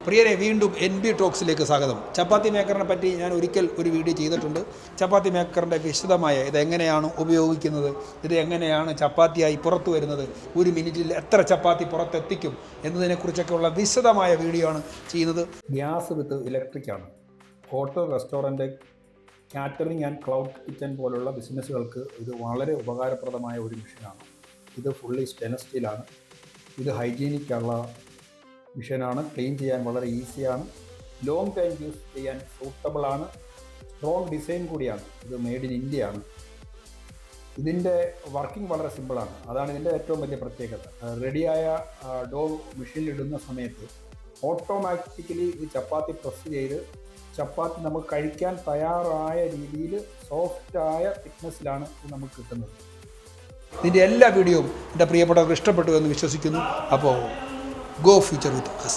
പ്രിയരെ, വീണ്ടും NB ടോക്സിലേക്ക് സ്വാഗതം. ചപ്പാത്തി മേക്കറിനെ പറ്റി ഞാൻ ഒരിക്കൽ ഒരു വീഡിയോ ചെയ്തിട്ടുണ്ട്. ചപ്പാത്തി മേക്കറിൻ്റെ വിശദമായ ഇതെങ്ങനെയാണ് ഉപയോഗിക്കുന്നത്, ഇത് എങ്ങനെയാണ് ചപ്പാത്തിയായി പുറത്തു വരുന്നത്, ഒരു മിനിറ്റിൽ എത്ര ചപ്പാത്തി പുറത്തെത്തിക്കും എന്നതിനെക്കുറിച്ചൊക്കെയുള്ള വിശദമായ വീഡിയോ ആണ് ചെയ്യുന്നത്. ഗ്യാസ് വിത്ത് ഇലക്ട്രിക്കാണ്. Hotel, restaurant, catering and cloud kitchen പോലുള്ള ബിസിനസ്സുകൾക്ക് ഇത് വളരെ ഉപകാരപ്രദമായ ഒരു മെഷീനാണ്. ഇത് ഫുള്ളി സ്റ്റെയിൻലെസ് സ്റ്റീലാണ്. ഇത് ഹൈജീനിക്കുള്ള മെഷീനാണ്. ക്ലീൻ ചെയ്യാൻ വളരെ ഈസിയാണ്. ലോങ് ടൈം യൂസ് ചെയ്യാൻ സൂട്ടബിളാണ്. സ്ട്രോങ് ഡിസൈൻ കൂടിയാണ്. ഇത് മെയ്ഡ് ഇൻ ഇന്ത്യ ആണ്. ഇതിൻ്റെ വർക്കിംഗ് വളരെ സിമ്പിളാണ്. അതാണ് ഇതിൻ്റെ ഏറ്റവും വലിയ പ്രത്യേകത. റെഡിയായ ഡോ മെഷീനിലിടുന്ന സമയത്ത് ഓട്ടോമാറ്റിക്കലി ഈ ചപ്പാത്തി പ്രസ് ചെയ്ത് ചപ്പാത്തി നമുക്ക് കഴിക്കാൻ തയ്യാറായ രീതിയിൽ സോഫ്റ്റായ തിക്നെസ്സിലാണ് ഇത് നമുക്ക് കിട്ടുന്നത്. ഇതിൻ്റെ എല്ലാ വീഡിയോയും എൻ്റെ പ്രിയപ്പെട്ടവർക്ക് ഇഷ്ടപ്പെട്ടു എന്ന് വിശ്വസിക്കുന്നു. അപ്പോൾ go future with us.